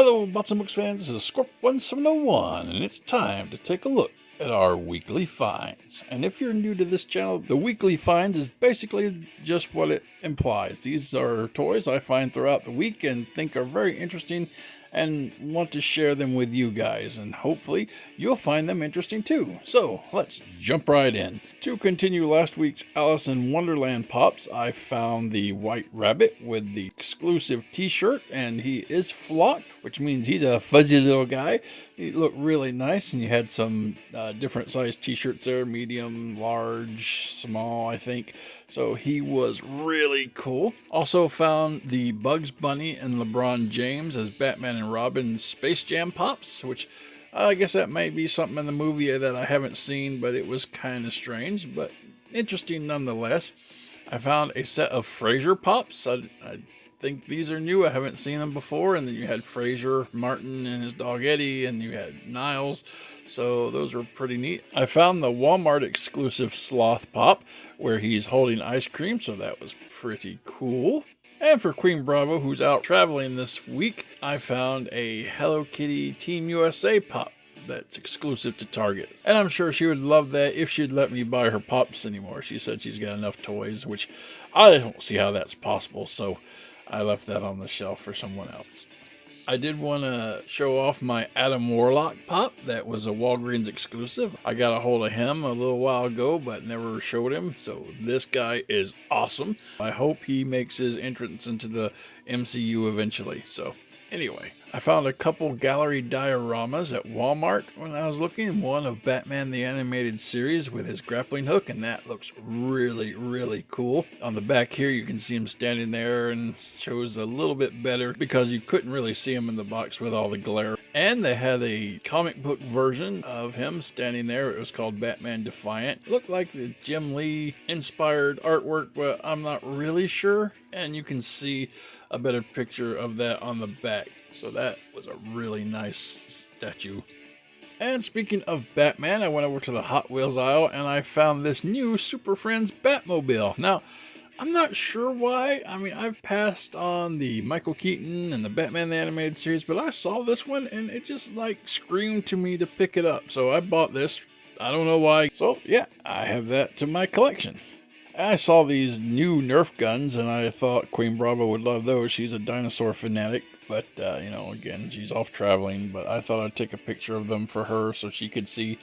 Hello, Bots and Books fans. This is Scorp1701, and it's time to take a look at our weekly finds. And if you're new to this channel, the weekly finds is basically just what it implies. These are toys I find throughout the week and think are very interesting and want to share them with you guys, and hopefully you'll find them interesting too. So let's jump right in. To continue last week's Alice in Wonderland pops, I found the White Rabbit with the exclusive t-shirt, and he is flocked, which means he's a fuzzy little guy. He looked really nice, and you had some different size t-shirts there, medium, large, small, I think. So he was really cool. Also found the Bugs Bunny and LeBron James as Batman and Robin Space Jam pops, which I guess that might be something in the movie that I haven't seen, but it was kind of strange, but interesting nonetheless. I found a set of Frasier pops. I think these are new. I haven't seen them before. And then you had Frasier, Martin, and his dog Eddie, and you had Niles. So those were pretty neat. I found the Walmart exclusive Sloth pop where he's holding ice cream, so that was pretty cool. And for Queen Bravo, who's out traveling this week, I found a Hello Kitty Team USA pop that's exclusive to Target. And I'm sure she would love that if she'd let me buy her pops anymore. She said she's got enough toys, which I don't see how that's possible, so I left that on the shelf for someone else. I did want to show off my Adam Warlock pop. That was a Walgreens exclusive. I got a hold of him a little while ago, but never showed him. So this guy is awesome. I hope he makes his entrance into the MCU eventually. So anyway, I found a couple gallery dioramas at Walmart when I was looking. One of Batman the Animated Series with his grappling hook, and that looks really, really cool. On the back here, you can see him standing there, and shows a little bit better because you couldn't really see him in the box with all the glare. And they had a comic book version of him standing there. It was called Batman Defiant. It looked like the Jim Lee inspired artwork, but I'm not really sure. And you can see a better picture of that on the back. So that was a really nice statue. And speaking of Batman, I went over to the Hot Wheels aisle and I found this new Super Friends Batmobile. Now, I'm not sure why. I mean, I've passed on the Michael Keaton and the Batman the Animated Series, but I saw this one and it just like screamed to me to pick it up. So I bought this. I don't know why. So yeah, I have that to my collection. I saw these new Nerf guns and I thought Queen Bravo would love those. She's a dinosaur fanatic, but you know, again, she's off traveling, but I thought I'd take a picture of them for her so she could see.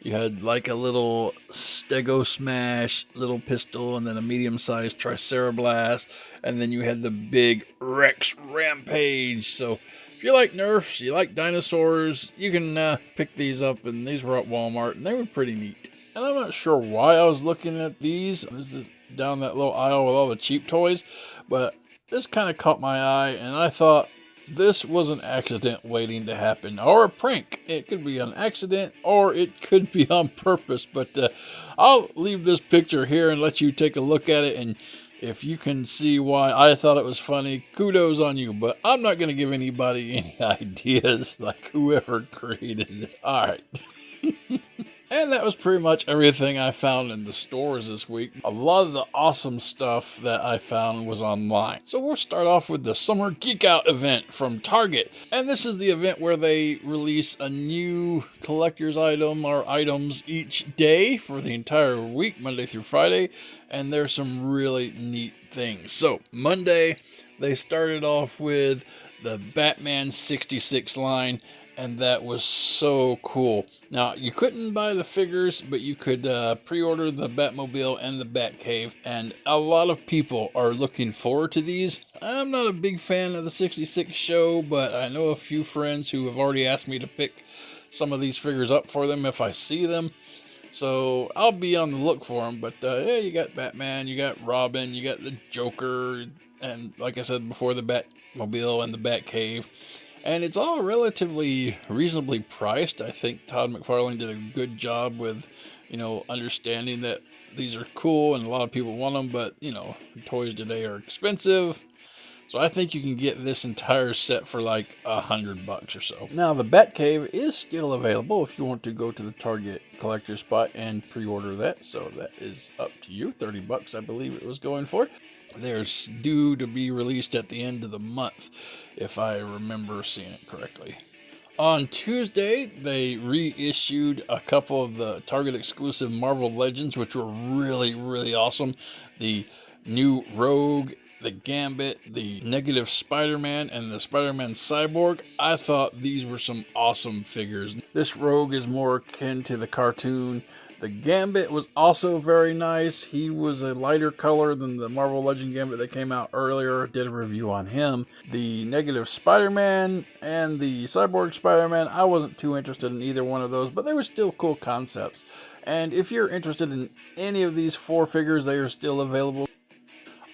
You had like a little Stego Smash little pistol, and then a medium-sized Tricerablast, and then you had the big Rex Rampage. So if you like Nerfs, you like dinosaurs, you can pick these up, and these were at Walmart, and they were pretty neat. And I'm not sure why I was looking at these. This is down that little aisle with all the cheap toys, but this kind of caught my eye, and I thought this was an accident waiting to happen, or a prank. It could be an accident, or it could be on purpose, but I'll leave this picture here and let you take a look at it, and if you can see why I thought it was funny, kudos on you, but I'm not going to give anybody any ideas, like whoever created it. Alright. And that was pretty much everything I found in the stores this week. A lot of the awesome stuff that I found was online. So we'll start off with the Summer Geek Out event from Target. And this is the event where they release a new collector's item or items each day for the entire week, Monday through Friday. And there's some really neat things. So Monday, they started off with the Batman 66 line. And that was so cool. Now, you couldn't buy the figures, but you could pre-order the Batmobile and the Batcave. And a lot of people are looking forward to these. I'm not a big fan of the 66 show, but I know a few friends who have already asked me to pick some of these figures up for them if I see them. So I'll be on the look for them. But yeah, you got Batman, you got Robin, you got the Joker, and like I said before, the Batmobile and the Batcave. And it's all relatively reasonably priced. I think Todd McFarlane did a good job with, you know, understanding that these are cool and a lot of people want them, but, you know, toys today are expensive. So I think you can get this entire set for like $100 or so. Now, the Batcave is still available if you want to go to the Target collector spot and pre-order that. So that is up to you. $30, I believe it was going for. They're due to be released at the end of the month, if I remember seeing it correctly. On Tuesday, they reissued a couple of the Target exclusive Marvel Legends, which were really, really awesome. The new Rogue, the Gambit, the Negative Spider-Man, and the Spider-Man Cyborg. I thought these were some awesome figures. This Rogue is more akin to the cartoon. The Gambit was also very nice. He was a lighter color than the Marvel Legend Gambit that came out earlier. Did a review on him. The Negative Spider-Man and the Cyborg Spider-Man, I wasn't too interested in either one of those, but they were still cool concepts. And if you're interested in any of these 4 figures, they are still available.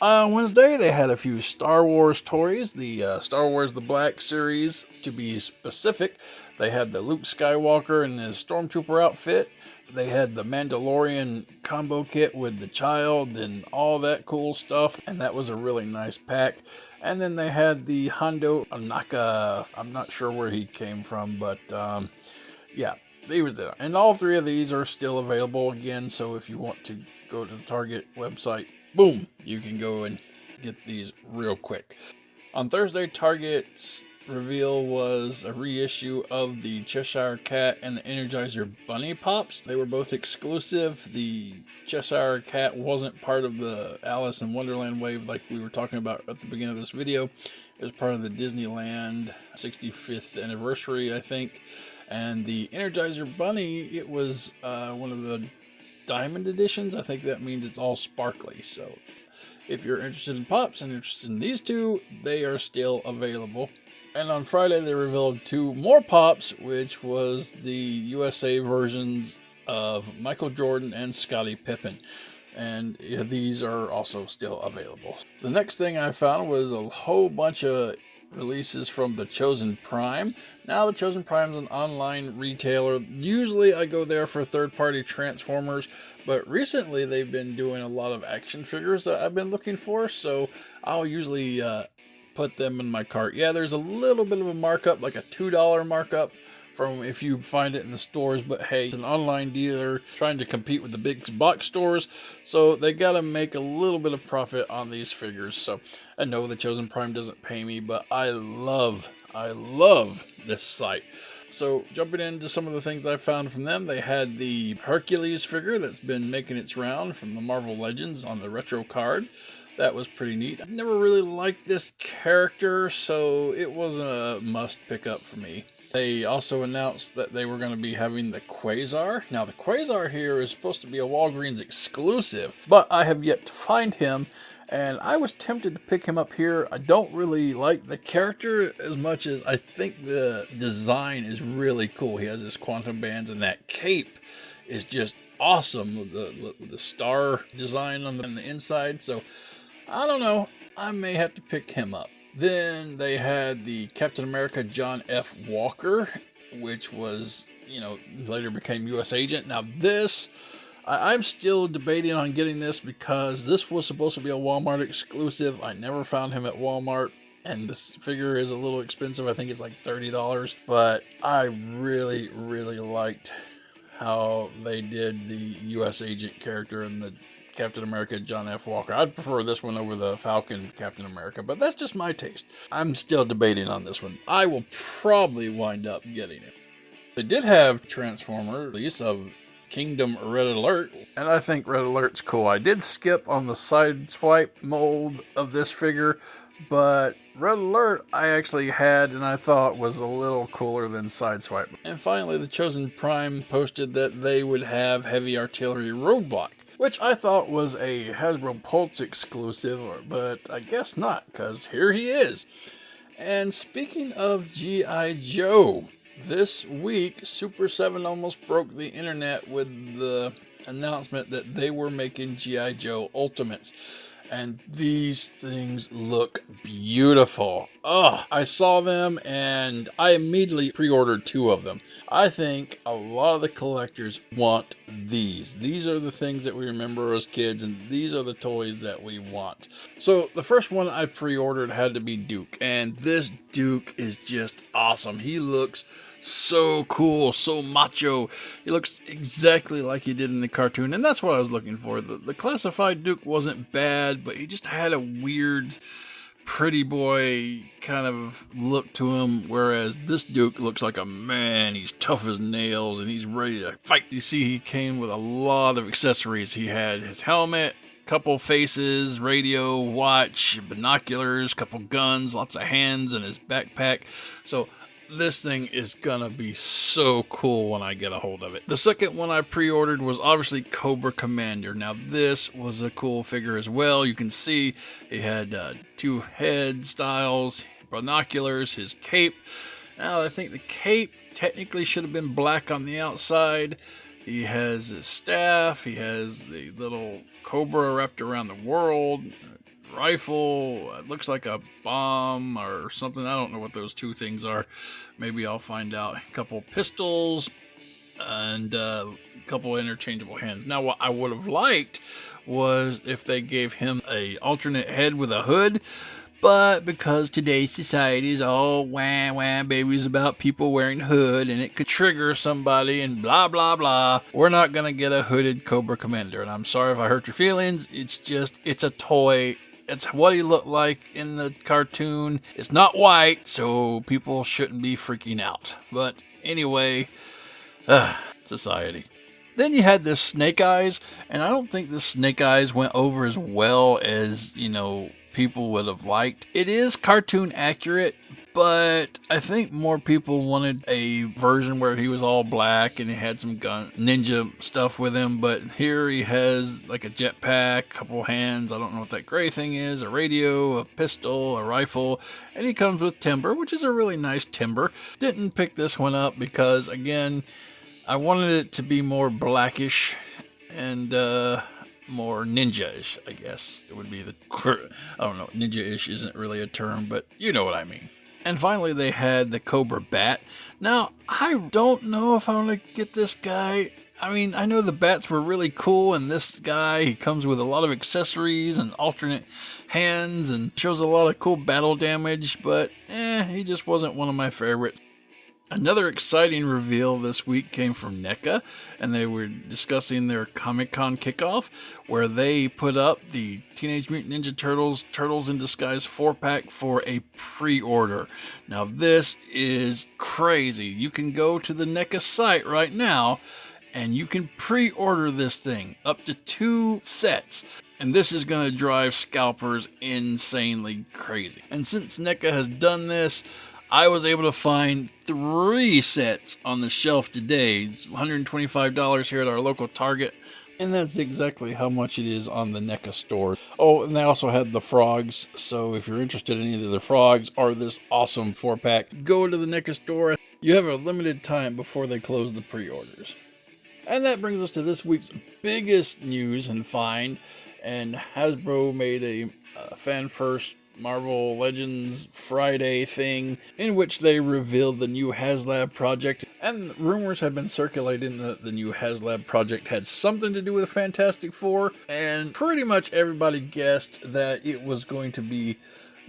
On Wednesday, they had a few Star Wars toys, the Star Wars The Black Series, to be specific. They had the Luke Skywalker in his Stormtrooper outfit. They had the Mandalorian combo kit with the child and all that cool stuff, and that was a really nice pack. And then they had the Hondo NECA. I'm not sure where he came from, but yeah, he was there. And all 3 of these are still available again, so if you want to go to the Target website, boom, you can go and get these real quick. On Thursday, Target's reveal was a reissue of the Cheshire Cat and the Energizer Bunny Pops. They were both exclusive. The Cheshire Cat wasn't part of the Alice in Wonderland wave like we were talking about at the beginning of this video. It was part of the Disneyland 65th anniversary, I think. And the Energizer Bunny, it was one of the Diamond editions. I think that means it's all sparkly. So if you're interested in Pops and interested in these 2, they are still available. And on Friday, they revealed 2 more Pops, which was the USA versions of Michael Jordan and Scottie Pippen. And these are also still available. The next thing I found was a whole bunch of releases from the Chosen Prime. Now, the Chosen Prime is an online retailer. Usually I go there for third-party Transformers, but recently they've been doing a lot of action figures that I've been looking for, so I'll usually put them in my cart. Yeah, there's a little bit of a markup, like a $2 markup from if you find it in the stores, but hey, it's an online dealer trying to compete with the big box stores, so they gotta make a little bit of profit on these figures. So I know the Chosen Prime doesn't pay me, but I love this site. So jumping into some of the things I found from them, they had the Hercules figure that's been making its round from the Marvel Legends on the retro card. That was pretty neat. I've never really liked this character, so it wasn't a must pick up for me. They also announced that they were going to be having the Quasar. Now, the Quasar here is supposed to be a Walgreens exclusive, but I have yet to find him, and I was tempted to pick him up here. I don't really like the character as much as I think the design is really cool. He has his quantum bands, and that cape is just awesome with the star design on the inside. So I don't know. I may have to pick him up. Then they had the Captain America John F. Walker, which was, later became U.S. Agent. Now this, I'm still debating on getting this because this was supposed to be a Walmart exclusive. I never found him at Walmart, and this figure is a little expensive. I think it's like $30, but I really, really liked how they did the U.S. Agent character and the Captain America John F. Walker. I'd prefer this one over the Falcon Captain America, but that's just my taste. I'm still debating on this one. I will probably wind up getting it. They did have Transformer release of Kingdom Red Alert, and I think Red Alert's cool. I did skip on the side swipe mold of this figure, but Red Alert I actually had and I thought was a little cooler than Sideswipe. And finally, the Chosen Prime posted that they would have Heavy Artillery Roadblock, which I thought was a Hasbro Pulse exclusive, but I guess not, because here he is. And speaking of G.I. Joe, this week Super 7 almost broke the internet with the announcement that they were making G.I. Joe Ultimates. And these things look beautiful. Oh, I saw them and I immediately pre-ordered 2 of them. I think a lot of the collectors want these. These are the things that we remember as kids, and these are the toys that we want. So the first one I pre-ordered had to be Duke, and this Duke is just awesome. He looks So cool, so macho. He looks exactly like he did in the cartoon, and that's what I was looking for. The classified Duke wasn't bad, but he just had a weird, pretty boy kind of look to him, whereas this Duke looks like a man. He's tough as nails, and he's ready to fight. You see, he came with a lot of accessories. He had his helmet, couple faces, radio, watch, binoculars, couple guns, lots of hands in his backpack. So this thing is gonna be so cool when I get a hold of it. The second one I pre-ordered was obviously Cobra Commander. Now this was a cool figure as well. You can see he had 2 head styles, binoculars, his cape. Now I think the cape technically should have been black on the outside. He has his staff, he has the little cobra wrapped around the world, rifle, it looks like a bomb or something. I don't know what those 2 things are. Maybe I'll find out. A couple pistols and a couple interchangeable hands. Now what I would have liked was if they gave him a alternate head with a hood, but because today's society is all wah babies about people wearing hood and it could trigger somebody and blah blah blah, we're not gonna get a hooded Cobra Commander. And I'm sorry if I hurt your feelings. It's a toy. It's what he looked like in the cartoon. It's not white, so people shouldn't be freaking out. But anyway, society. Then you had this Snake Eyes, and I don't think this Snake Eyes went over as well as, people would have liked. It is cartoon accurate, but I think more people wanted a version where he was all black and he had some gun ninja stuff with him. But here he has like a jetpack, couple hands, I don't know what that gray thing is, a radio, a pistol, a rifle, and he comes with timber, which is a really nice timber. Didn't pick this one up because, again, I wanted it to be more blackish and more ninja-ish, I guess it would be I don't know, ninja-ish isn't really a term, but you know what I mean. And finally they had the Cobra Bat. Now, I don't know if I want to get this guy. I mean, I know the bats were really cool, and this guy, he comes with a lot of accessories and alternate hands and shows a lot of cool battle damage, but he just wasn't one of my favorites. Another exciting reveal this week came from NECA, and they were discussing their Comic-Con kickoff, where they put up the Teenage Mutant Ninja Turtles Turtles in Disguise 4-pack for a pre-order. Now this is crazy. You can go to the NECA site right now, and you can pre-order this thing, up to 2 sets. And this is going to drive scalpers insanely crazy. And since NECA has done this, I was able to find 3 sets on the shelf today. It's $125 here at our local Target, and that's exactly how much it is on the NECA store. Oh, and they also had the frogs, so if you're interested in either the frogs or this awesome 4-pack, go to the NECA store. You have a limited time before they close the pre-orders. And that brings us to this week's biggest news and find, and Hasbro made a fan-first Marvel Legends Friday thing in which they revealed the new HasLab project, and rumors have been circulating that the new HasLab project had something to do with Fantastic Four, and pretty much everybody guessed that it was going to be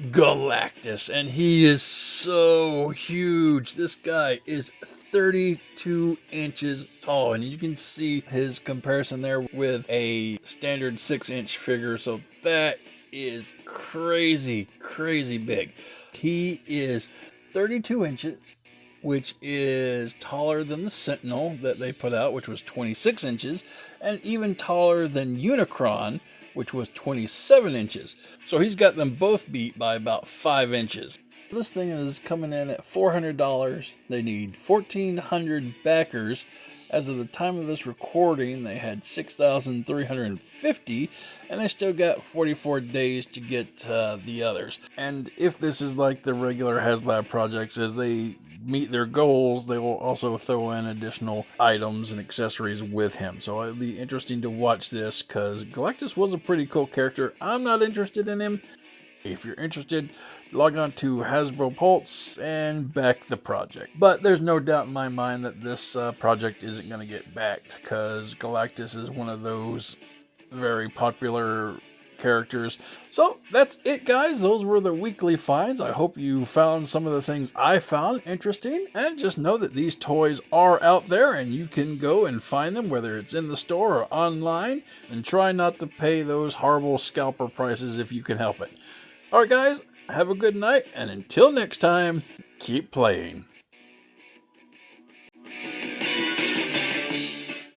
Galactus, and he is so huge. This guy is 32 inches tall, and you can see his comparison there with a standard 6-inch figure, so that is crazy big. He is 32 inches, which is taller than the Sentinel that they put out, which was 26 inches, and even taller than Unicron, which was 27 inches. So he's got them both beat by about 5 inches. This thing is coming in at $400. They need 1,400 backers. As of the time of this recording, they had 6,350, and they still got 44 days to get the others. And if this is like the regular HasLab projects, as they meet their goals, they will also throw in additional items and accessories with him. So it'll be interesting to watch this, because Galactus was a pretty cool character. I'm not interested in him. If you're interested, log on to Hasbro Pulse and back the project. But there's no doubt in my mind that this project isn't going to get backed, because Galactus is one of those very popular characters. So that's it, guys. Those were the weekly finds. I hope you found some of the things I found interesting, and just know that these toys are out there and you can go and find them, whether it's in the store or online, and try not to pay those horrible scalper prices if you can help it. Alright guys, have a good night, and until next time, keep playing.